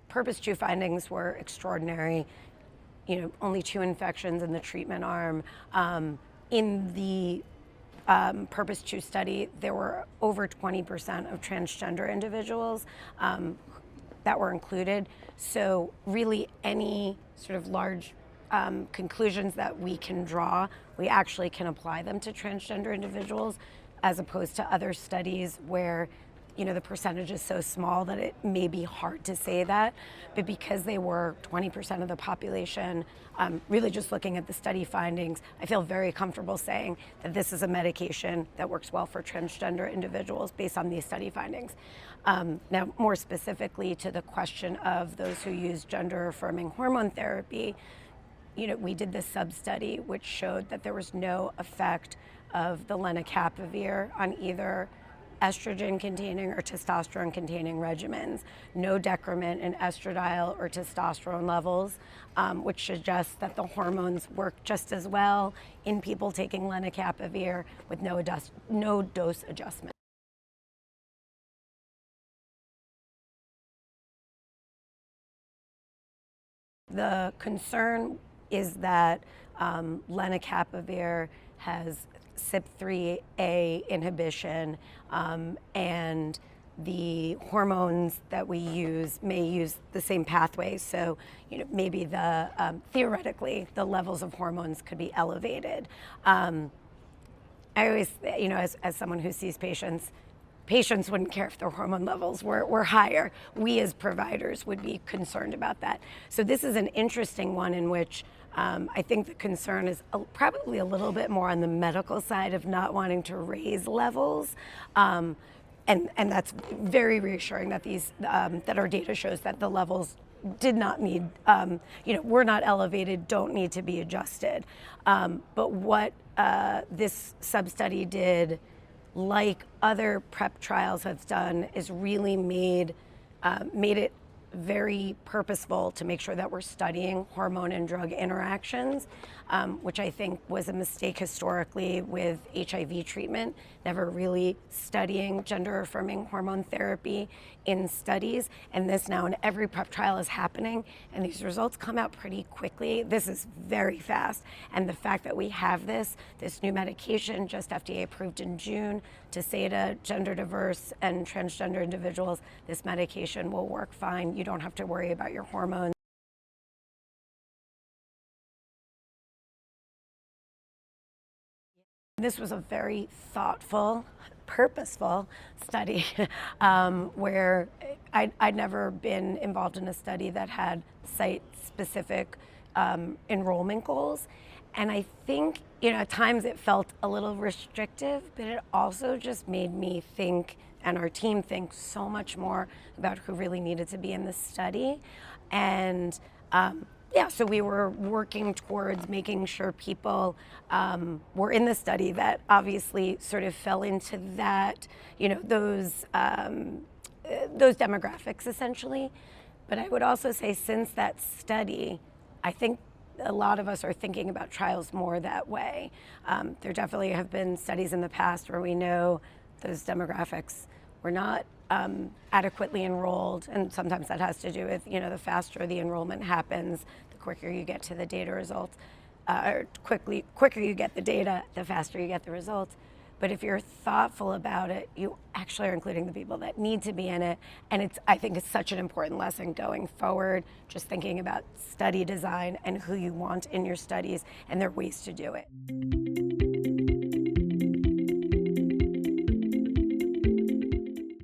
Purpose 2 findings were extraordinary. Only 2 infections in the treatment arm. In the Purpose 2 study, there were over 20% of transgender individuals that were included. So really any sort of large conclusions that we can draw, we actually can apply them to transgender individuals, as opposed to other studies where the percentage is so small that it may be hard to say that. But because they were 20% of the population, really just looking at the study findings, I feel very comfortable saying that this is a medication that works well for transgender individuals based on these study findings. Now, more specifically to the question of those who use gender-affirming hormone therapy, we did this sub-study which showed that there was no effect of the lenacapavir on either estrogen-containing or testosterone-containing regimens, no decrement in estradiol or testosterone levels, which suggests that the hormones work just as well in people taking lenacapavir with no dose adjustment. The concern is that lenacapavir has CYP3A inhibition, and the hormones that we use may use the same pathways. So, maybe theoretically, the levels of hormones could be elevated. I always, as someone who sees patients wouldn't care if their hormone levels were higher. We as providers would be concerned about that. So this is an interesting one in which I think the concern is probably a little bit more on the medical side of not wanting to raise levels. And that's very reassuring that that our data shows that the levels did not need, were not elevated, don't need to be adjusted. But what this sub-study did, like other PrEP trials have done, is really made it very purposeful to make sure that we're studying hormone and drug interactions, which I think was a mistake historically with HIV treatment, never really studying gender-affirming hormone therapy in studies. And this now in every PrEP trial is happening, and these results come out pretty quickly. This is very fast. And the fact that we have this new medication, just FDA approved in June, to say to gender diverse and transgender individuals, this medication will work fine. You don't have to worry about your hormones. This was a very thoughtful, purposeful study where I'd never been involved in a study that had site-specific enrollment goals. And I think, at times it felt a little restrictive, but it also just made me think, and our team think, so much more about who really needed to be in the study. And so we were working towards making sure people were in the study that obviously sort of fell into that, those demographics essentially. But I would also say, since that study, I think a lot of us are thinking about trials more that way. There definitely have been studies in the past where we know those demographics were not adequately enrolled, and sometimes that has to do with, the faster the enrollment happens, the quicker you get to the data results, or quicker you get the data, the faster you get the results. But if you're thoughtful about it, you actually are including the people that need to be in it. And I think it's such an important lesson going forward, just thinking about study design and who you want in your studies, and there are ways to do it.